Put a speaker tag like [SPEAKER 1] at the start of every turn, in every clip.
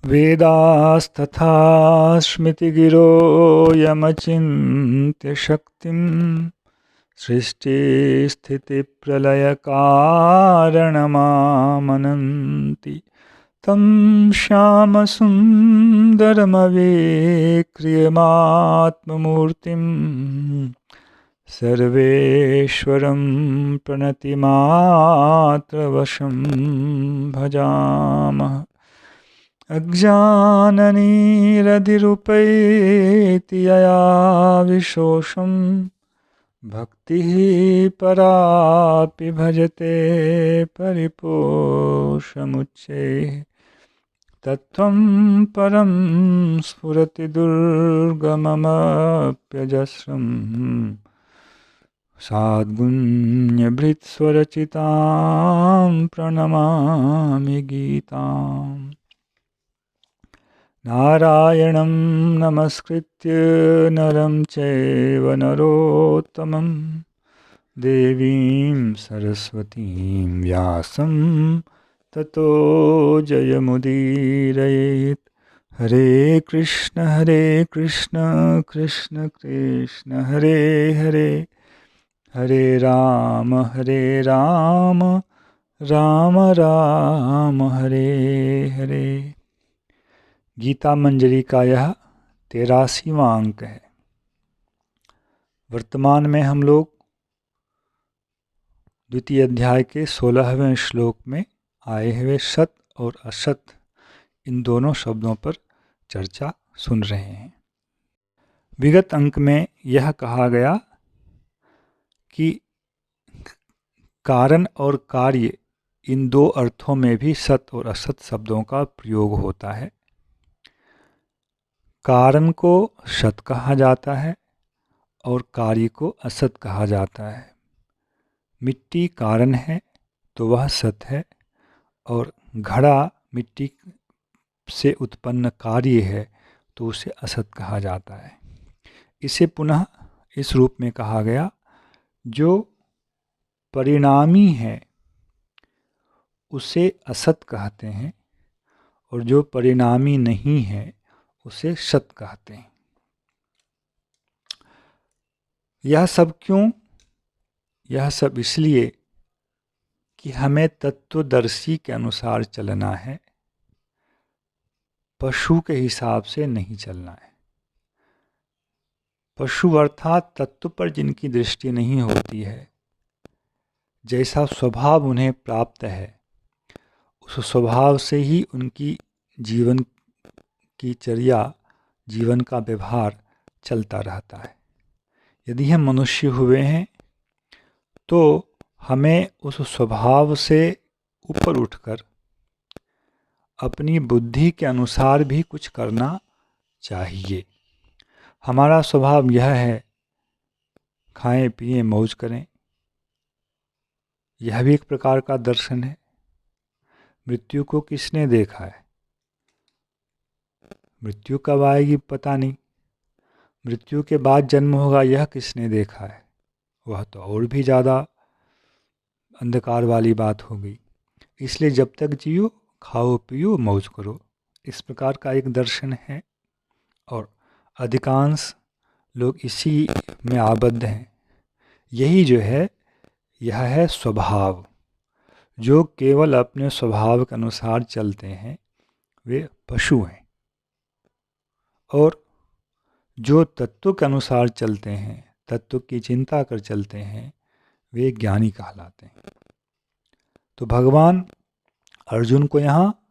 [SPEAKER 1] वेदास्तथा स्मृतिगिरो यमचिन्त्य शक्तिं सृष्टिस्थितिप्रलयकारणमामनन्ति तं श्यामसुन्दरमवेक्रियमात्ममूर्तिं सर्वेश्वरं प्रणतिमात्रवशं भजामः। अज्ञाननिरधिरुपैति यया विशोषं भक्तिः परापि भजते परिपोषमुच्चैः तत्त्वं परं स्फुरति दुर्गममप्यजस्रं साद्गुण्यभृत्स्वरचितां प्रणमामि गीताम्। नारायणं नमस्कृत्य नरं चैव नरोत्तमं देवीं सरस्वतीं व्यासं ततो जयमुदीरयेत्। हरे कृष्ण कृष्ण कृष्ण हरे हरे, हरे राम राम राम हरे हरे। गीता मंजरी का यह 83वां अंक है। वर्तमान में हम लोग द्वितीय अध्याय के 16वें श्लोक में आए हुए सत और असत इन दोनों शब्दों पर चर्चा सुन रहे हैं। विगत अंक में यह कहा गया कि कारण और कार्य इन दो अर्थों में भी सत और असत शब्दों का प्रयोग होता है। कारण को सत कहा जाता है और कार्य को असत कहा जाता है। मिट्टी कारण है तो वह सत है, और घड़ा मिट्टी से उत्पन्न कार्य है तो उसे असत कहा जाता है। इसे पुनः इस रूप में कहा गया, जो परिणामी है उसे असत कहते हैं और जो परिणामी नहीं है उसे सत कहते हैं। यह सब क्यों? यह सब इसलिए कि हमें तत्वदर्शी के अनुसार चलना है, पशु के हिसाब से नहीं चलना है। पशु अर्थात तत्व पर जिनकी दृष्टि नहीं होती है, जैसा स्वभाव उन्हें प्राप्त है उस स्वभाव से ही उनकी जीवन की चर्या, जीवन का व्यवहार चलता रहता है। यदि हम मनुष्य हुए हैं तो हमें उस स्वभाव से ऊपर उठकर अपनी बुद्धि के अनुसार भी कुछ करना चाहिए। हमारा स्वभाव यह है, खाएं पिएं मौज करें, यह भी एक प्रकार का दर्शन है। मृत्यु को किसने देखा है? मृत्यु कब आएगी पता नहीं। मृत्यु के बाद जन्म होगा यह किसने देखा है? वह तो और भी ज़्यादा अंधकार वाली बात होगी। इसलिए जब तक जियो खाओ पियो मौज करो, इस प्रकार का एक दर्शन है और अधिकांश लोग इसी में आबद्ध हैं। यही जो है यह है स्वभाव। जो केवल अपने स्वभाव के अनुसार चलते हैं वे पशु हैं, और जो तत्व के अनुसार चलते हैं, तत्व की चिंता कर चलते हैं, वे ज्ञानी कहलाते हैं। तो भगवान अर्जुन को यहाँ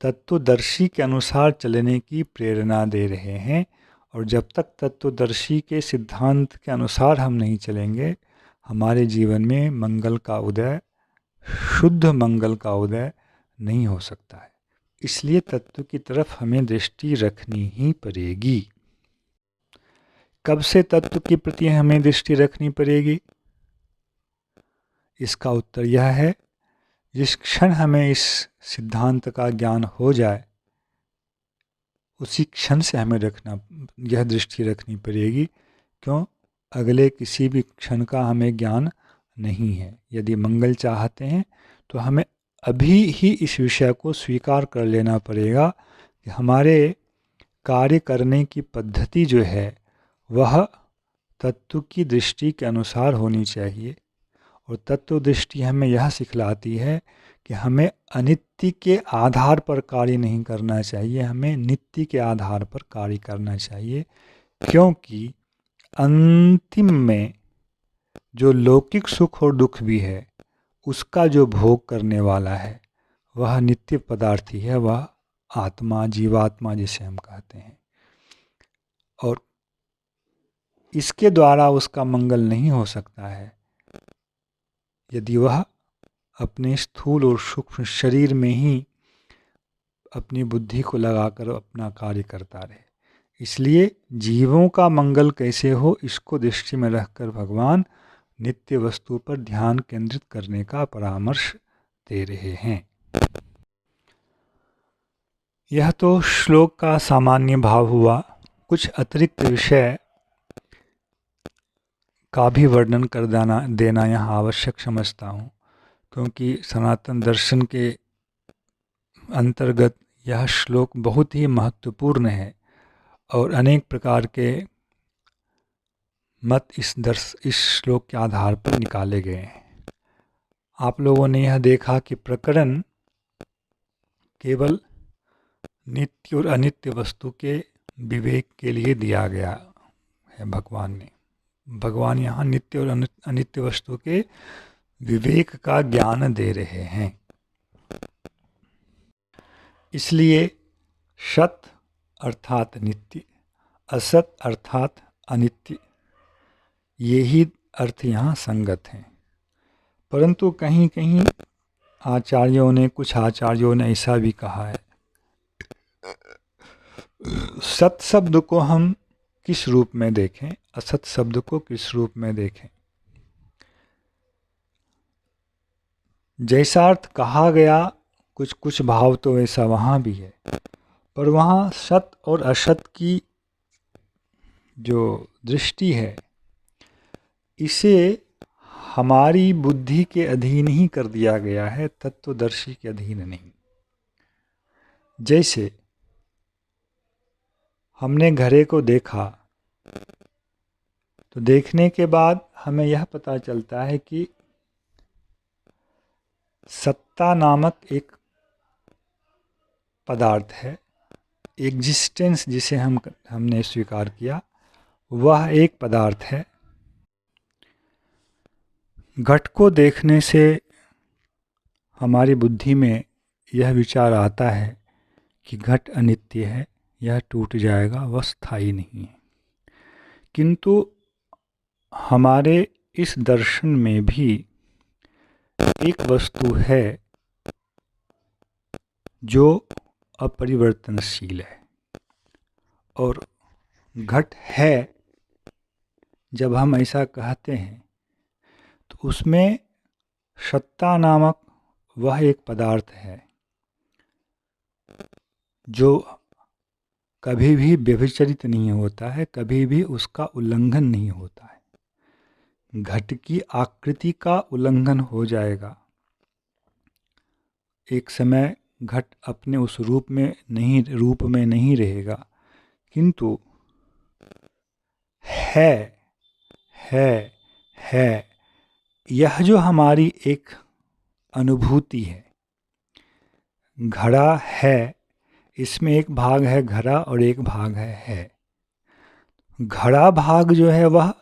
[SPEAKER 1] तत्वदर्शी के अनुसार चलने की प्रेरणा दे रहे हैं, और जब तक तत्वदर्शी के सिद्धांत के अनुसार हम नहीं चलेंगे, हमारे जीवन में मंगल का उदय, शुद्ध मंगल का उदय नहीं हो सकता है। इसलिए तत्व की तरफ हमें दृष्टि रखनी ही पड़ेगी। कब से तत्व के प्रति हमें दृष्टि रखनी पड़ेगी? इसका उत्तर यह है, जिस क्षण हमें इस सिद्धांत का ज्ञान हो जाए उसी क्षण से हमें यह दृष्टि रखनी पड़ेगी। क्यों? अगले किसी भी क्षण का हमें ज्ञान नहीं है। यदि मंगल चाहते हैं तो हमें अभी ही इस विषय को स्वीकार कर लेना पड़ेगा कि हमारे कार्य करने की पद्धति जो है वह तत्व की दृष्टि के अनुसार होनी चाहिए। और तत्व दृष्टि हमें यह सिखलाती है कि हमें अनित्य के आधार पर कार्य नहीं करना चाहिए, हमें नित्य के आधार पर कार्य करना चाहिए। क्योंकि अंतिम में जो लौकिक सुख और दुख भी है उसका जो भोग करने वाला है वह नित्य पदार्थी है, वह आत्मा, जीवात्मा जिसे हम कहते हैं। और इसके द्वारा उसका मंगल नहीं हो सकता है यदि वह अपने स्थूल और सूक्ष्म शरीर में ही अपनी बुद्धि को लगाकर अपना कार्य करता रहे। इसलिए जीवों का मंगल कैसे हो इसको दृष्टि में रखकर भगवान नित्य वस्तु पर ध्यान केंद्रित करने का परामर्श दे रहे हैं। यह तो श्लोक का सामान्य भाव हुआ। कुछ अतिरिक्त विषय का भी वर्णन कर देना यहाँ आवश्यक समझता हूँ, क्योंकि सनातन दर्शन के अंतर्गत यह श्लोक बहुत ही महत्वपूर्ण है और अनेक प्रकार के मत इस श्लोक के आधार पर निकाले गए हैं। आप लोगों ने यह देखा कि प्रकरण केवल नित्य और अनित्य वस्तु के विवेक के लिए दिया गया है। भगवान यहाँ नित्य और अनित्य वस्तु के विवेक का ज्ञान दे रहे हैं। इसलिए सत अर्थात नित्य, असत अर्थात अनित्य, यही अर्थ यहाँ संगत हैं। परंतु कहीं कहीं कुछ आचार्यों ने ऐसा भी कहा है, सत शब्द को हम किस रूप में देखें, असत शब्द को किस रूप में देखें। जैसा अर्थ कहा गया कुछ कुछ भाव तो वैसा वहाँ भी है, पर वहाँ सत और असत की जो दृष्टि है इसे हमारी बुद्धि के अधीन ही कर दिया गया है, तत्वदर्शी के अधीन नहीं। जैसे हमने घड़े को देखा तो देखने के बाद हमें यह पता चलता है कि सत्ता नामक एक पदार्थ है, एग्जिस्टेंस जिसे हमने स्वीकार किया, वह एक पदार्थ है। घट को देखने से हमारी बुद्धि में यह विचार आता है कि घट अनित्य है, यह टूट जाएगा, वह स्थायी नहीं है। किंतु हमारे इस दर्शन में भी एक वस्तु है जो अपरिवर्तनशील है, और घट है जब हम ऐसा कहते हैं तो उसमें सत्ता नामक वह एक पदार्थ है जो कभी भी व्यभिचरित नहीं होता है, कभी भी उसका उल्लंघन नहीं होता है। घट की आकृति का उल्लंघन हो जाएगा, एक समय घट अपने उस रूप में नहीं रहेगा, किंतु है यह जो हमारी एक अनुभूति है। घड़ा है, इसमें एक भाग है घड़ा और एक भाग है। घड़ा भाग जो है वह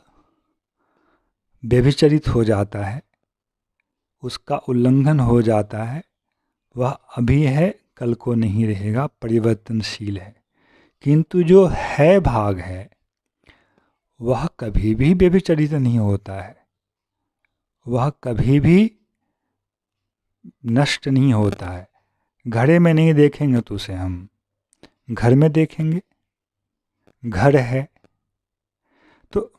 [SPEAKER 1] व्यभिचरित हो जाता है, उसका उल्लंघन हो जाता है, वह अभी है कल को नहीं रहेगा, परिवर्तनशील है। किंतु जो है भाग है वह कभी भी व्यभिचरित नहीं होता है, वह कभी भी नष्ट नहीं होता है। घड़े में नहीं देखेंगे तो उसे हम घर में देखेंगे। घर है तो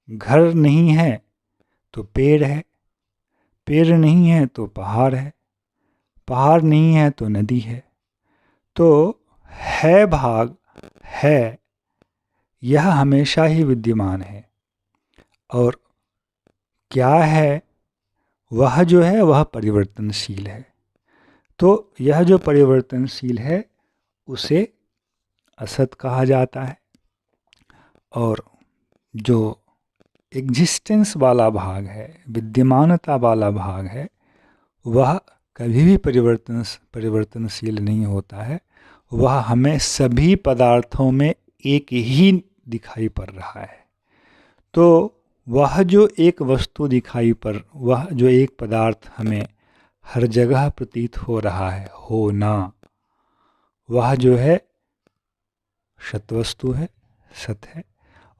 [SPEAKER 1] घर नहीं है तो पेड़ है, पेड़ नहीं है तो पहाड़ है, पहाड़ नहीं है तो नदी है। तो है भाग है, यह हमेशा ही विद्यमान है, और क्या है वह जो है वह परिवर्तनशील है। तो यह जो परिवर्तनशील है उसे असत कहा जाता है, और जो एग्जिस्टेंस वाला भाग है, विद्यमानता वाला भाग है, वह कभी भी परिवर्तनशील नहीं होता है। वह हमें सभी पदार्थों में एक ही दिखाई पड़ रहा है। तो वह जो एक वस्तु वह जो एक पदार्थ हमें हर जगह प्रतीत हो रहा है, होना, वह जो है सत वस्तु है, सत है,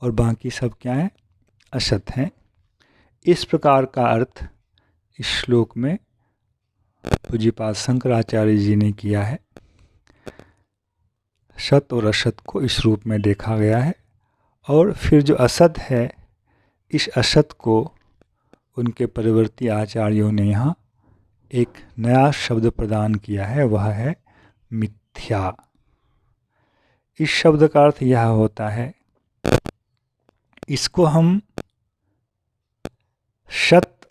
[SPEAKER 1] और बाकी सब क्या है, असत हैं। इस प्रकार का अर्थ इस श्लोक में पूज्यपाद शंकराचार्य जी ने किया है। सत और असत को इस रूप में देखा गया है, और फिर जो असत है, इस असत को उनके परिवर्ती आचार्यों ने यहाँ एक नया शब्द प्रदान किया है, वह है मिथ्या। इस शब्द का अर्थ यह होता है, इसको हम सत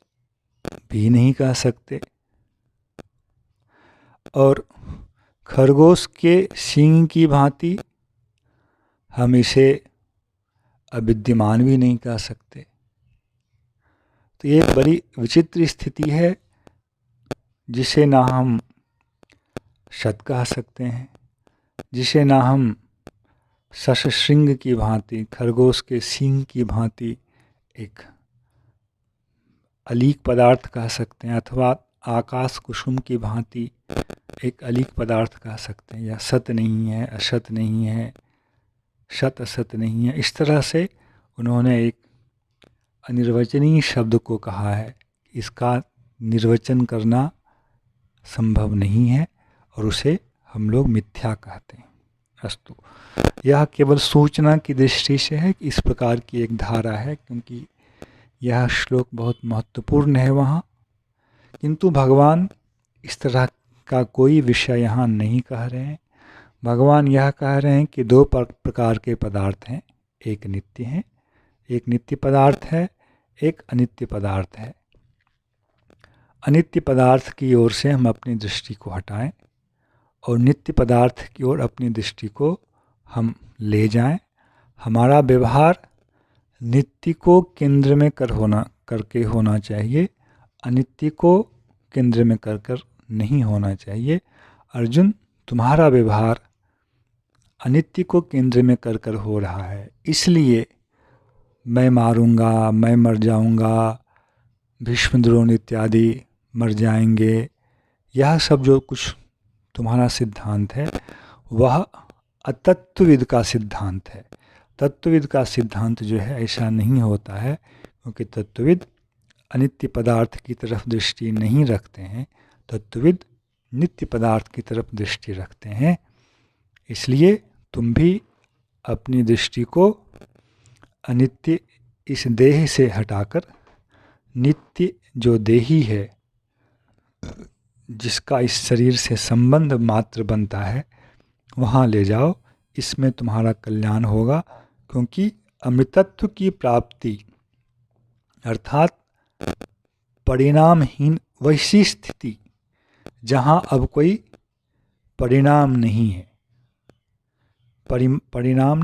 [SPEAKER 1] भी नहीं कह सकते, और खरगोश के सींग की भांति हम इसे अविद्यमान भी नहीं कह सकते। तो ये एक बड़ी विचित्र स्थिति है, जिसे ना हम सत कह सकते हैं, जिसे ना हम सशृंग की भांति, खरगोश के सींग की भांति एक अलीक पदार्थ कह सकते हैं, अथवा आकाश कुसुम की भांति एक अलीक पदार्थ कह सकते हैं, या सत नहीं है, असत नहीं है, सत असत नहीं है। इस तरह से उन्होंने एक अनिर्वचनीय शब्द को कहा है, इसका निर्वचन करना संभव नहीं है, और उसे हम लोग मिथ्या कहते हैं। अस्तु, यह केवल सूचना की दृष्टि से है कि इस प्रकार की एक धारा है, क्योंकि यह श्लोक बहुत महत्वपूर्ण है वहाँ, किंतु भगवान इस तरह का कोई विषय यहाँ नहीं कह रहे हैं। भगवान यह कह रहे हैं कि दो प्रकार के पदार्थ हैं, एक नित्य है, एक नित्य पदार्थ है, एक अनित्य पदार्थ है। अनित्य पदार्थ की ओर से हम अपनी दृष्टि को हटाएं, और नित्य पदार्थ की ओर अपनी दृष्टि को हम ले जाएं। हमारा व्यवहार नित्य को केंद्र में करके होना चाहिए, अनित्य को केंद्र में कर नहीं होना चाहिए। अर्जुन, तुम्हारा व्यवहार अनित्य को केंद्र में कर हो रहा है, इसलिए मैं मारूंगा, मैं मर जाऊंगा, भीष्म द्रोण इत्यादि मर जाएंगे, यह सब जो कुछ तुम्हारा सिद्धांत है, वह अतत्वविद का सिद्धांत है। तत्वविद का सिद्धांत जो है ऐसा नहीं होता है, क्योंकि तत्वविद अनित्य पदार्थ की तरफ दृष्टि नहीं रखते हैं, तत्वविद नित्य पदार्थ की तरफ दृष्टि रखते हैं। इसलिए तुम भी अपनी दृष्टि को अनित्य इस देह से हटाकर नित्य जो देही है, जिसका इस शरीर से संबंध मात्र बनता है, वहाँ ले जाओ। इसमें तुम्हारा कल्याण होगा, क्योंकि अमृतत्व की प्राप्ति अर्थात परिणामहीन वैसी स्थिति, जहाँ अब कोई परिणाम नहीं है, परिणाम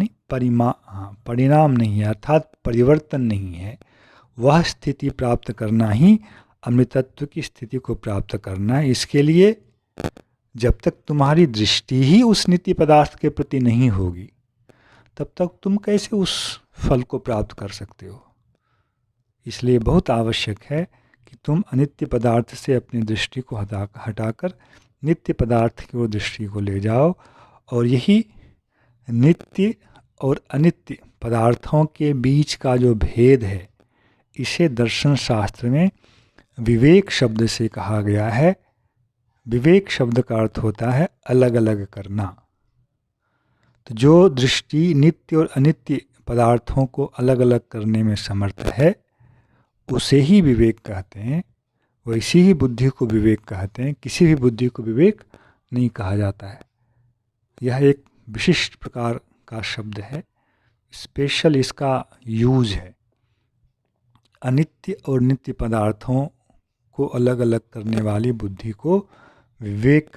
[SPEAKER 1] नहीं है, अर्थात परिवर्तन नहीं है, वह स्थिति प्राप्त करना ही अमृतत्व की स्थिति को प्राप्त करना है। इसके लिए जब तक तुम्हारी दृष्टि ही उस नित्य पदार्थ के प्रति नहीं होगी, तब तक तुम कैसे उस फल को प्राप्त कर सकते हो। इसलिए बहुत आवश्यक है कि तुम अनित्य पदार्थ से अपनी दृष्टि को हटाकर नित्य पदार्थ की ओर दृष्टि को ले जाओ, और यही नित्य और अनित्य पदार्थों के बीच का जो भेद है, इसे दर्शन शास्त्र में विवेक शब्द से कहा गया है। विवेक शब्द का अर्थ होता है अलग अलग करना। तो जो दृष्टि नित्य और अनित्य पदार्थों को अलग अलग करने में समर्थ है, उसे ही विवेक कहते हैं। वैसी ही बुद्धि को विवेक कहते हैं। किसी भी बुद्धि को विवेक नहीं कहा जाता है। यह एक विशिष्ट प्रकार का शब्द है, स्पेशल इसका यूज है। अनित्य और नित्य पदार्थों को अलग अलग करने वाली बुद्धि को विवेक